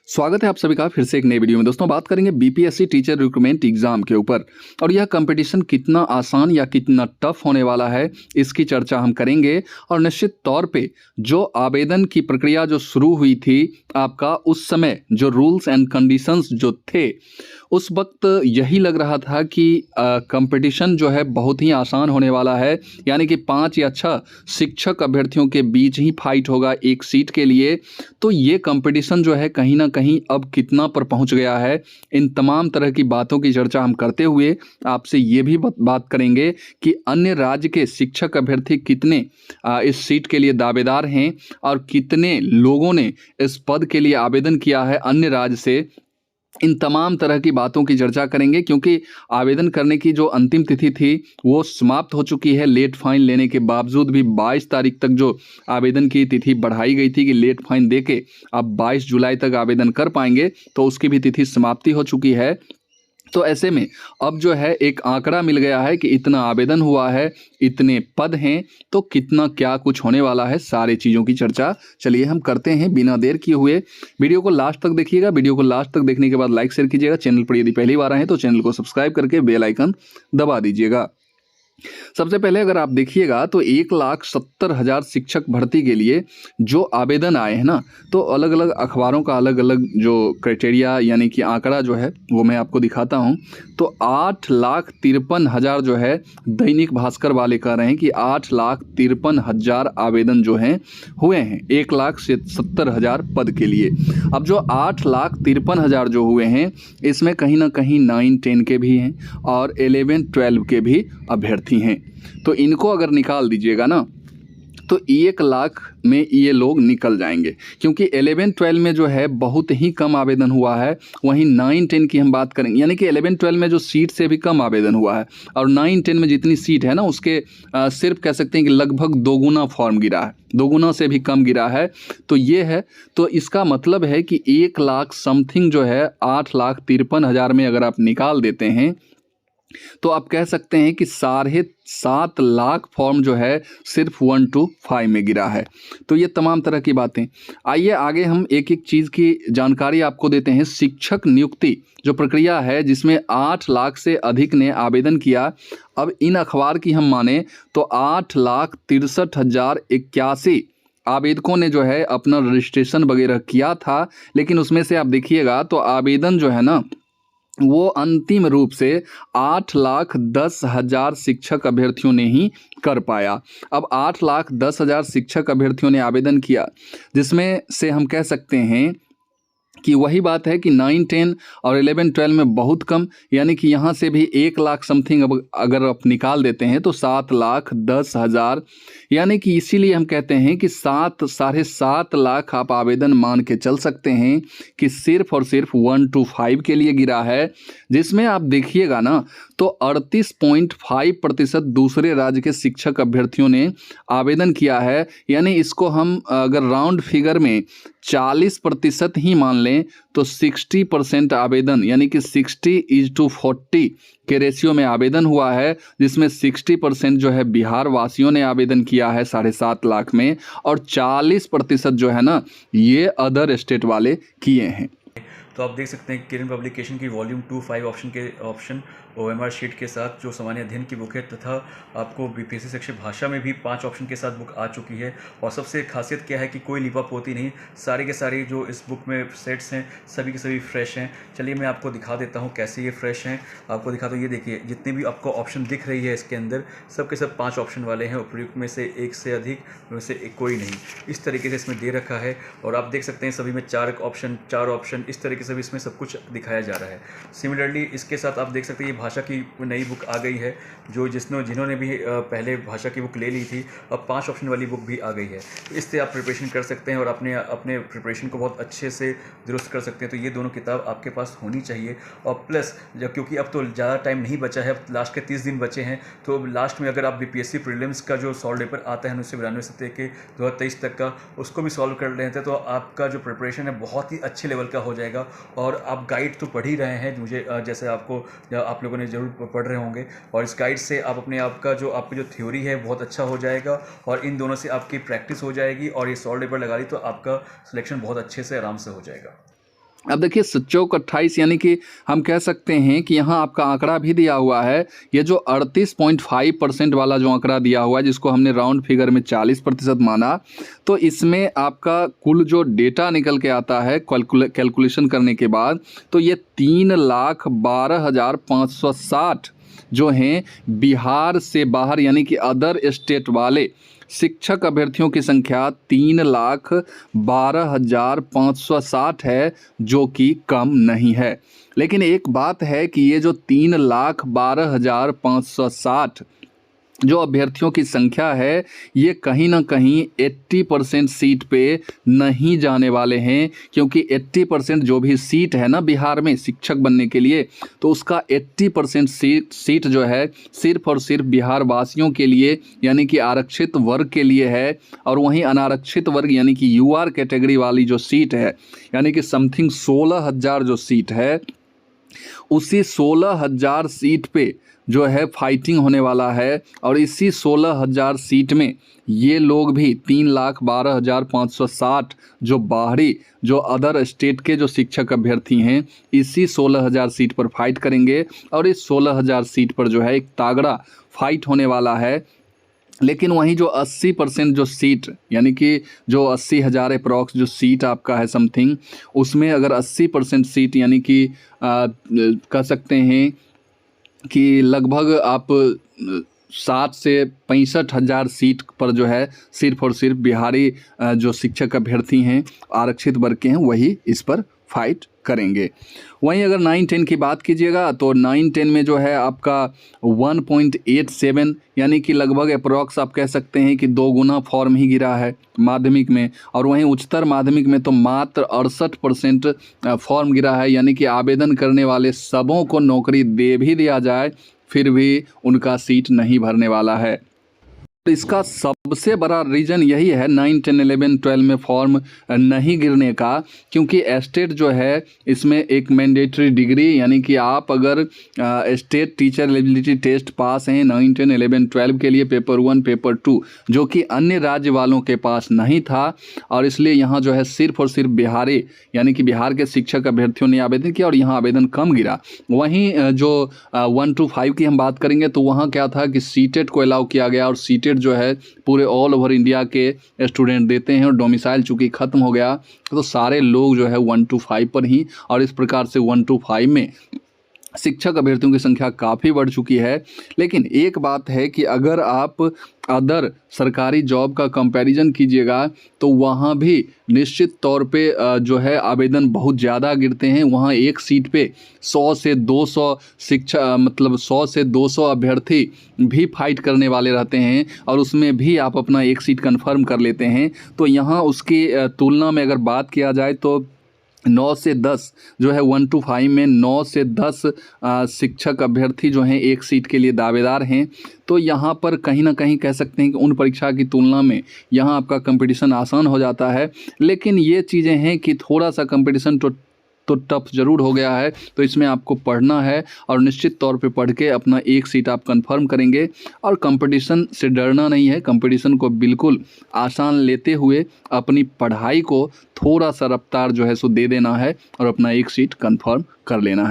स्वागत है आप सभी का फिर से एक नई वीडियो में। दोस्तों बात करेंगे बीपीएससी टीचर रिक्रूटमेंट एग्जाम के ऊपर और यह कंपटीशन कितना आसान या कितना टफ होने वाला है इसकी चर्चा हम करेंगे। और निश्चित तौर पे जो आवेदन की प्रक्रिया जो शुरू हुई थी आपका उस समय जो रूल्स एंड कंडीशंस जो थे उस वक्त यही लग रहा था कि कंपटीशन जो है बहुत ही आसान होने वाला है, यानी कि 5 या 6 शिक्षक अभ्यर्थियों के बीच ही फाइट होगा एक सीट के लिए। तो ये कंपटीशन जो है कहीं ना कहीं अब कितना पर पहुंच गया है, इन तमाम तरह की बातों की चर्चा हम करते हुए आपसे ये भी बात करेंगे कि अन्य राज्य के शिक्षक अभ्यर्थी कितने इस सीट के लिए दावेदार हैं और कितने लोगों ने इस पद के लिए आवेदन किया है अन्य राज्य से। इन तमाम तरह की बातों की चर्चा करेंगे क्योंकि आवेदन करने की जो अंतिम तिथि थी वो समाप्त हो चुकी है। लेट फाइन लेने के बावजूद भी 22 तारीख तक जो आवेदन की तिथि बढ़ाई गई थी कि लेट फाइन देके अब 22 जुलाई तक आवेदन कर पाएंगे, तो उसकी भी तिथि समाप्ति हो चुकी है। तो ऐसे में अब जो है एक आंकड़ा मिल गया है कि इतना आवेदन हुआ है, इतने पद हैं, तो कितना क्या कुछ होने वाला है, सारी चीज़ों की चर्चा चलिए हम करते हैं बिना देर किए हुए। वीडियो को लास्ट तक देखिएगा। वीडियो को लास्ट तक देखने के बाद लाइक शेयर कीजिएगा। चैनल पर यदि पहली बार आए हैं तो चैनल को सब्सक्राइब करके बेल आइकन दबा दीजिएगा। सबसे पहले अगर आप देखिएगा तो 1,70,000 शिक्षक भर्ती के लिए जो आवेदन आए हैं ना, तो अलग अलग अखबारों का अलग अलग जो क्राइटेरिया यानी कि आंकड़ा जो है वो मैं आपको दिखाता हूं। तो 8,53,000 जो है दैनिक भास्कर वाले कह रहे हैं कि 8,53,000 आवेदन जो हैं हुए हैं 1,70,000 पद के लिए। अब जो 8,53,000 जो हुए हैं इसमें कहीं ना कहीं 9-10 के भी हैं और 11-12 के भी अभ्यर्थी हैं। तो इनको अगर निकाल दीजिएगा ना तो 1,00,000 में ये लोग निकल जाएंगे, क्योंकि 11-12 में जो है बहुत ही कम आवेदन हुआ है। वहीं 9-10 की हम बात करेंगे, यानी कि 11-12 में जो सीट से भी कम आवेदन हुआ है और 9-10 में जितनी सीट है ना उसके सिर्फ कह सकते हैं कि लगभग दोगुना फॉर्म गिरा है, दोगुना से भी कम गिरा है। तो ये है, तो इसका मतलब है कि 1,00,000 समथिंग जो है 8,53,000 में अगर आप निकाल देते हैं तो आप कह सकते हैं कि 7.5 लाख फॉर्म जो है सिर्फ 1 to 5 में गिरा है। तो ये तमाम तरह की बातें। आइए आगे हम एक एक चीज़ की जानकारी आपको देते हैं। शिक्षक नियुक्ति जो प्रक्रिया है जिसमें 8 लाख से अधिक ने आवेदन किया। अब इन अखबार की हम माने तो 8,63,081 आवेदकों ने जो है अपना रजिस्ट्रेशन वगैरह किया था, लेकिन उसमें से आप देखिएगा तो आवेदन जो है ना वो अंतिम रूप से 8,10,000 शिक्षक अभ्यर्थियों ने ही कर पाया। अब 8,10,000 शिक्षक अभ्यर्थियों ने आवेदन किया, जिसमें से हम कह सकते हैं कि वही बात है कि 9-10 और 11-12 में बहुत कम, यानी कि यहाँ से भी 1,00,000 समथिंग अब अगर आप निकाल देते हैं तो 7,10,000, यानी कि इसीलिए हम कहते हैं कि 7-7.5 लाख आप आवेदन मान के चल सकते हैं कि सिर्फ और सिर्फ 1 to 5 के लिए गिरा है। जिसमें आप देखिएगा ना तो 38.5% दूसरे राज्य के शिक्षक अभ्यर्थियों ने आवेदन किया है। यानी इसको हम अगर राउंड फिगर में 40% ही मान लें तो 60% आवेदन, यानी कि 60:40 के रेशियो में आवेदन हुआ है, जिसमें 60% जो है बिहार वासियों ने आवेदन किया है 7.5 लाख में, और 40% जो है ना ये अदर स्टेट वाले किए हैं। तो आप देख सकते हैं किरण पब्लिकेशन की वॉल्यूम 2-5 ऑप्शन OMR शीट के साथ जो सामान्य अध्ययन की बुक है, तथा आपको बीपीएससी सेक्शन भाषा में भी 5 ऑप्शन के साथ बुक आ चुकी है। और सबसे खासियत क्या है कि कोई लिपापोती नहीं, सारे के सारे जो इस बुक में सेट्स हैं सभी के सभी फ्रेश हैं। चलिए मैं आपको दिखा देता हूँ कैसे ये फ्रेश हैं। आपको दिखा दो, ये देखिए जितने भी आपको ऑप्शन दिख रही है इसके अंदर सब के सब 5 ऑप्शन वाले हैं। उपयुक्त में से एक से अधिक, में से एक कोई नहीं, इस तरीके से इसमें दे रखा है। और आप देख सकते हैं सभी में 4 ऑप्शन इस तरीके से भी इसमें सब कुछ दिखाया जा रहा है। सिमिलरली इसके साथ आप देख सकते हैं ये भाषा की नई बुक आ गई है, जो जिन्होंने भी पहले भाषा की बुक ले ली थी, अब 5 ऑप्शन वाली बुक भी आ गई है। इससे आप प्रिपरेशन कर सकते हैं और अपने प्रिपरेशन को बहुत अच्छे से दुरुस्त कर सकते हैं। तो ये दोनों किताब आपके पास होनी चाहिए। और प्लस क्योंकि अब तो ज़्यादा टाइम नहीं बचा है, लास्ट के 30 दिन बचे हैं, तो लास्ट में अगर आप बीपीएससी प्रीलिम्स का जो सॉल्व पेपर आता है 1992 से लेकर 2023 तक का, उसको भी सॉल्व कर लेते हैं तो आपका जो प्रिपरेशन है बहुत ही अच्छे लेवल का हो जाएगा। और आप गाइड तो पढ़ ही रहे हैं, मुझे जैसे आप लोगों ने ज़रूर पढ़ रहे होंगे, और इस गाइड से आप अपने आप का जो आपकी जो थ्योरी है बहुत अच्छा हो जाएगा और इन दोनों से आपकी प्रैक्टिस हो जाएगी और ये सॉल्व पेपर लगा ली तो आपका सिलेक्शन बहुत अच्छे से आराम से हो जाएगा। अब देखिए चौक 28 यानी कि हम कह सकते हैं कि यहाँ आपका आंकड़ा भी दिया हुआ है। ये जो 38.5% वाला जो आंकड़ा दिया हुआ है, जिसको हमने राउंड फिगर में 40% माना, तो इसमें आपका कुल जो डेटा निकल के आता है कैलकुलेशन करने के बाद, तो ये 3,12,560 जो हैं बिहार से बाहर यानी कि अदर स्टेट वाले शिक्षक अभ्यर्थियों की संख्या 3,12,560 है, जो कि कम नहीं है। लेकिन एक बात है कि ये जो 3,12,560 जो अभ्यर्थियों की संख्या है, ये कहीं ना कहीं 80% सीट पे नहीं जाने वाले हैं, क्योंकि 80% जो भी सीट है ना बिहार में शिक्षक बनने के लिए, तो उसका 80% सीट जो है सिर्फ और सिर्फ बिहार वासियों के लिए यानी कि आरक्षित वर्ग के लिए है। और वहीं अनारक्षित वर्ग यानी कि यूआर कैटेगरी वाली जो सीट है, यानी कि समथिंग 16,000 जो सीट है, उसी 16,000 सीट पे जो है फाइटिंग होने वाला है। और इसी 16,000 सीट में ये लोग भी 3,12,560 जो बाहरी जो अदर स्टेट के जो शिक्षक अभ्यर्थी हैं, इसी 16,000 सीट पर फाइट करेंगे। और इस 16,000 सीट पर जो है एक तागड़ा फाइट होने वाला है। लेकिन वहीं जो 80% जो सीट यानी कि जो 80,000 अप्रॉक्स जो सीट आपका है समथिंग, उसमें अगर 80% सीट यानी कि कह सकते हैं कि लगभग आप 60 से 65,000 सीट पर जो है सिर्फ और सिर्फ बिहारी जो शिक्षक अभ्यर्थी हैं आरक्षित वर्ग के हैं, वही इस पर फाइट करेंगे। वहीं अगर 9-10 की बात कीजिएगा तो 9-10 में जो है आपका 1.87 यानी कि लगभग अप्रॉक्स आप कह सकते हैं कि 2 गुना फॉर्म ही गिरा है माध्यमिक में। और वहीं उच्चतर माध्यमिक में तो मात्र 68% फॉर्म गिरा है, यानी कि आवेदन करने वाले सबों को नौकरी दे भी दिया जाए फिर भी उनका सीट नहीं भरने वाला है। तो इसका सबसे बड़ा रीज़न यही है 9, 10, 11, 12 में फॉर्म नहीं गिरने का, क्योंकि स्टेट जो है इसमें एक मैंडेटरी डिग्री यानी कि आप अगर state teacher eligibility test pass हैं 9, 10, 11, 12 के लिए पेपर 1, पेपर 2, जो कि अन्य राज्य वालों के पास नहीं था। और इसलिए यहाँ जो है सिर्फ और सिर्फ बिहारी यानी कि बिहार के शिक्षक अभ्यर्थियों ने आवेदन किया और यहाँ आवेदन कम गिरा। वहीं जो 1 to 5 की हम बात करेंगे तो वहाँ क्या था कि सीटेट को अलाउ किया गया। और सीटेट जो है पूरे ऑल ओवर इंडिया के स्टूडेंट देते हैं, और डोमिसाइल चूँकि ख़त्म हो गया तो सारे लोग जो है 1 to 5 पर ही, और इस प्रकार से 1 to 5 में शिक्षक अभ्यर्थियों की संख्या काफ़ी बढ़ चुकी है। लेकिन एक बात है कि अगर आप अदर सरकारी जॉब का कंपैरिजन कीजिएगा तो वहाँ भी निश्चित तौर पे जो है आवेदन बहुत ज़्यादा गिरते हैं। वहाँ एक सीट पे 100 से 200 मतलब 100 से 200 अभ्यर्थी भी फाइट करने वाले रहते हैं, और उसमें भी आप अपना एक सीट कंफर्म कर लेते हैं। तो यहाँ उसकी तुलना में अगर बात किया जाए तो 9 से 10 जो है 1 to 5 में 9 से 10 शिक्षक अभ्यर्थी जो हैं एक सीट के लिए दावेदार हैं। तो यहाँ पर कहीं ना कहीं कह सकते हैं कि उन परीक्षा की तुलना में यहाँ आपका कंपटीशन आसान हो जाता है। लेकिन ये चीज़ें हैं कि थोड़ा सा कंपटीशन तो टफ ज़रूर हो गया है। तो इसमें आपको पढ़ना है और निश्चित तौर पे पढ़ के अपना एक सीट आप कंफर्म करेंगे। और कंपटीशन से डरना नहीं है, कंपटीशन को बिल्कुल आसान लेते हुए अपनी पढ़ाई को थोड़ा सा रफ्तार जो है सो दे देना है और अपना एक सीट कंफर्म कर लेना है।